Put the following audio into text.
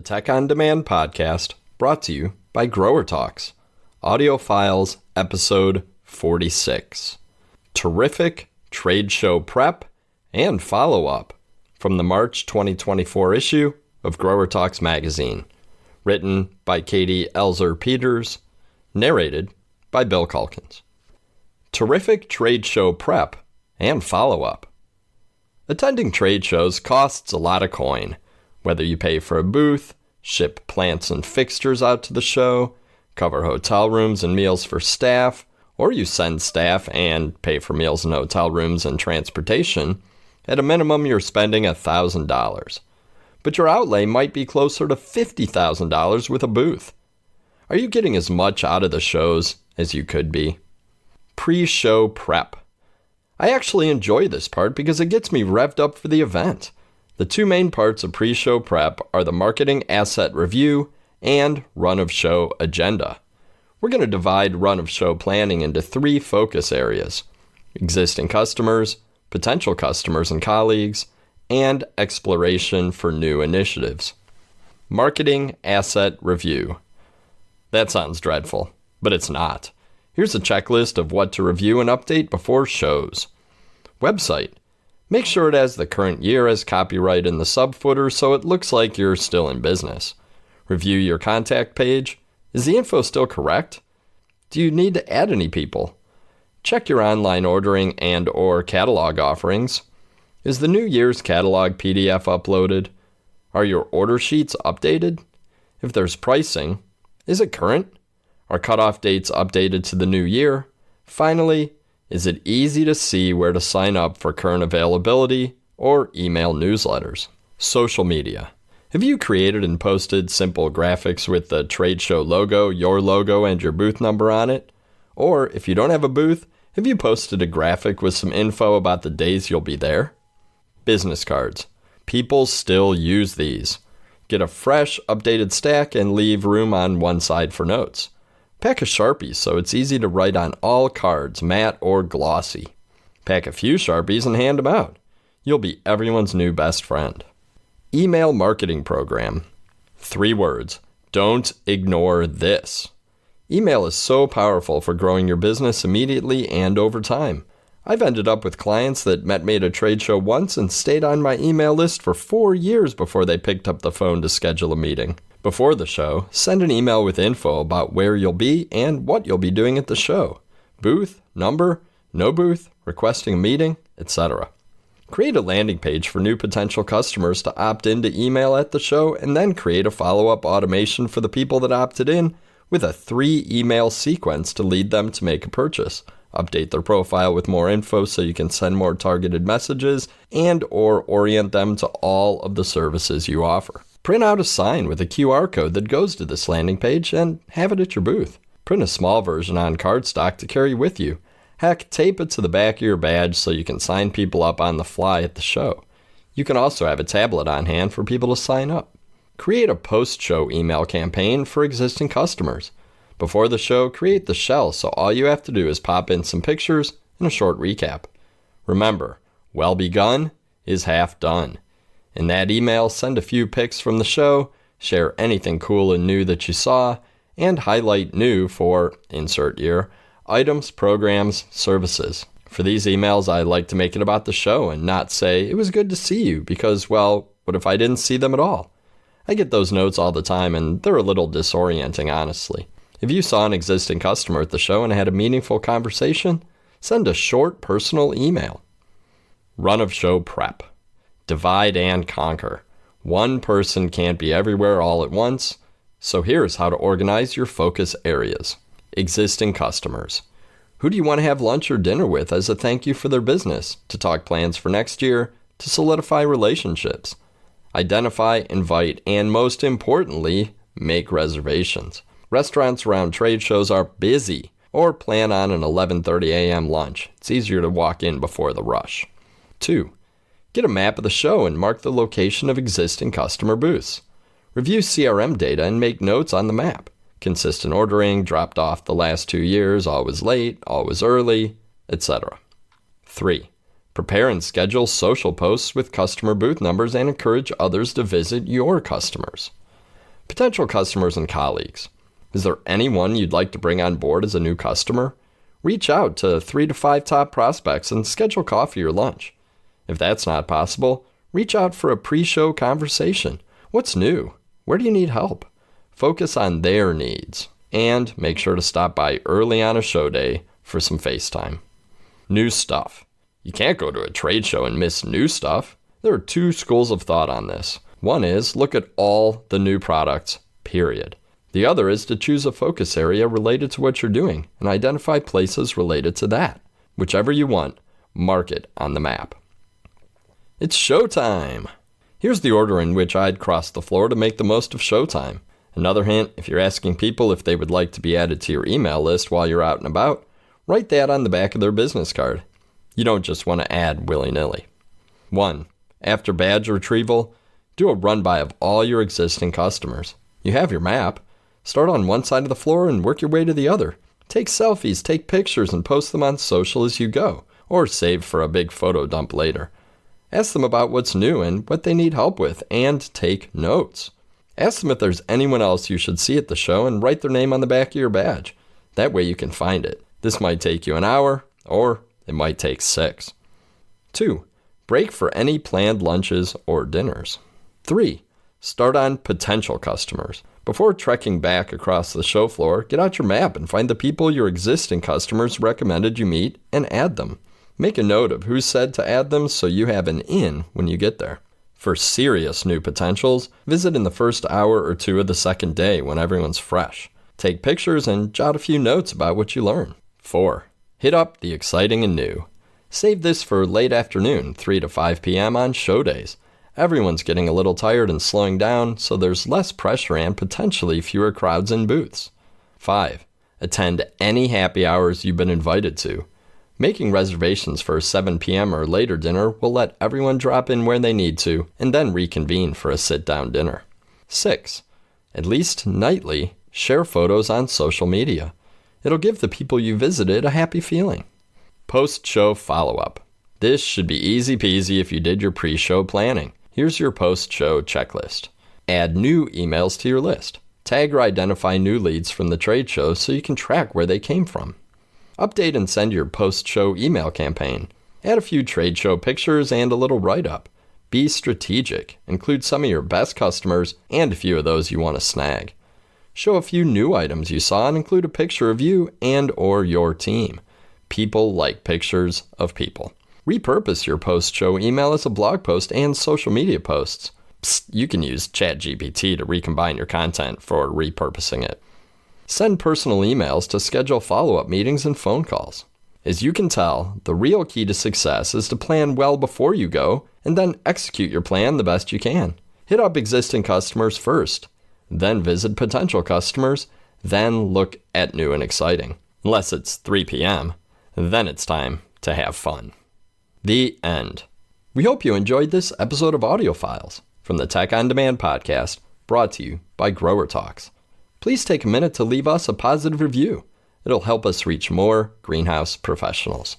Tech on Demand podcast brought to you by GROWERTALKS. Audio Files, episode 46. Terrific trade show prep and follow-up from the March 2024 issue of GROWERTALKS magazine. Written by Katie ELZER-PETERS. Narrated by Bill CALKINS. Terrific trade show prep and follow-up. Attending trade shows costs a lot of coin. Whether you pay for a booth, ship plants and fixtures out to the show, cover hotel rooms and meals for staff, or you send staff and pay for meals and hotel rooms and transportation, at a minimum you're spending $1,000. But your outlay might be closer to $50,000 with a booth. Are you getting as much out of the shows as you could be? Pre-show prep. I actually enjoy this part because it gets me revved up for the event. The two main parts of pre-show prep are the marketing asset review and run-of-show agenda. We're going to divide run-of-show planning into three focus areas: existing customers, potential customers and colleagues, and exploration for new initiatives. Marketing asset review. That sounds dreadful, but it's not. Here's a checklist of what to review and update before shows. Website. Make sure it has the current year as copyright in the subfooter so it looks like you're still in business. Review your contact page. Is the info still correct? Do you need to add any people? Check your online ordering and/or catalog offerings. Is the new year's catalog PDF uploaded? Are your order sheets updated? If there's pricing, is it current? Are cutoff dates updated to the new year? Finally, is it easy to see where to sign up for current availability or email newsletters? Social media. Have you created and posted simple graphics with the trade show logo, your logo, and your booth number on it? Or if you don't have a booth, have you posted a graphic with some info about the days you'll be there? Business cards. People still use these. Get a fresh, updated stack and leave room on one side for notes. Pack a Sharpie so it's easy to write on all cards, matte or glossy. Pack a few Sharpies and hand them out. You'll be everyone's new best friend. Email marketing program. 3 words. Don't ignore this. Email is so powerful for growing your business immediately and over time. I've ended up with clients that met me at a trade show once and stayed on my email list for 4 years before they picked up the phone to schedule a meeting. Before the show, send an email with info about where you'll be and what you'll be doing at the show. Booth, number, no booth, requesting a meeting, etc. Create a landing page for new potential customers to opt in to email at the show, and then create a follow-up automation for the people that opted in with a 3-email sequence to lead them to make a purchase. Update their profile with more info so you can send more targeted messages and/or orient them to all of the services you offer. Print out a sign with a QR code that goes to this landing page and have it at your booth. Print a small version on cardstock to carry with you. Heck, tape it to the back of your badge so you can sign people up on the fly at the show. You can also have a tablet on hand for people to sign up. Create a post-show email campaign for existing customers. Before the show, create the shell so all you have to do is pop in some pictures and a short recap. Remember, well begun is half done. In that email, send a few pics from the show, share anything cool and new that you saw, and highlight new for, insert year, items, programs, services. For these emails, I like to make it about the show and not say, it was good to see you, because, well, what if I didn't see them at all? I get those notes all the time, and they're a little disorienting, honestly. If you saw an existing customer at the show and had a meaningful conversation, send a short personal email. Run-of-show prep. Divide and conquer. One person can't be everywhere all at once, so here's how to organize your focus areas. Existing customers. Who do you want to have lunch or dinner with as a thank you for their business, to talk plans for next year, to solidify relationships? Identify, invite, and most importantly, make reservations. Restaurants around trade shows are busy, or plan on an 11:30 a.m. lunch. It's easier to walk in before the rush. 2. Get a map of the show and mark the location of existing customer booths. Review CRM data and make notes on the map. Consistent ordering, dropped off the last 2 years, always late, always early, etc. 3. Prepare and schedule social posts with customer booth numbers and encourage others to visit your customers. Potential customers and colleagues. Is there anyone you'd like to bring on board as a new customer? Reach out to 3 to 5 top prospects and schedule coffee or lunch. If that's not possible, reach out for a pre-show conversation. What's new? Where do you need help? Focus on their needs. And make sure to stop by early on a show day for some FaceTime. New stuff. You can't go to a trade show and miss new stuff. There are 2 schools of thought on this. One is look at all the new products, period. The other is to choose a focus area related to what you're doing and identify places related to that. Whichever you want, mark it on the map. It's showtime! Here's the order in which I'd cross the floor to make the most of showtime. Another hint, if you're asking people if they would like to be added to your email list while you're out and about, write that on the back of their business card. You don't just want to add willy-nilly. 1. After badge retrieval, do a run-by of all your existing customers. You have your map. Start on one side of the floor and work your way to the other. Take selfies, take pictures, and post them on social as you go, or save for a big photo dump later. Ask them about what's new and what they need help with, and take notes. Ask them if there's anyone else you should see at the show and write their name on the back of your badge. That way you can find it. This might take you an hour, or it might take 6. 2. Break for any planned lunches or dinners. 3. Start on potential customers. Before trekking back across the show floor, get out your map and find the people your existing customers recommended you meet and add them. Make a note of who said to add them so you have an in when you get there. For serious new potentials, visit in the first hour or 2 of the second day when everyone's fresh. Take pictures and jot a few notes about what you learn. 4. Hit up the exciting and new. Save this for late afternoon, 3 to 5 p.m. on show days. Everyone's getting a little tired and slowing down, so there's less pressure and potentially fewer crowds in booths. 5. Attend any happy hours you've been invited to. Making reservations for a 7 p.m. or later dinner will let everyone drop in where they need to and then reconvene for a sit-down dinner. 6. At least nightly, share photos on social media. It'll give the people you visited a happy feeling. Post-show follow-up. This should be easy peasy if you did your pre-show planning. Here's your post-show checklist. Add new emails to your list. Tag or identify new leads from the trade show so you can track where they came from. Update and send your post-show email campaign. Add a few trade show pictures and a little write-up. Be strategic. Include some of your best customers and a few of those you want to snag. Show a few new items you saw and include a picture of you and or your team. People like pictures of people. Repurpose your post-show email as a blog post and social media posts. Psst, you can use ChatGPT to recombine your content for repurposing it. Send personal emails to schedule follow-up meetings and phone calls. As you can tell, the real key to success is to plan well before you go and then execute your plan the best you can. Hit up existing customers first, then visit potential customers, then look at new and exciting. Unless it's 3 p.m., then it's time to have fun. The end. We hope you enjoyed this episode of Audio Files from the Tech On Demand podcast, brought to you by Grower Talks. Please take a minute to leave us a positive review. It'll help us reach more greenhouse professionals.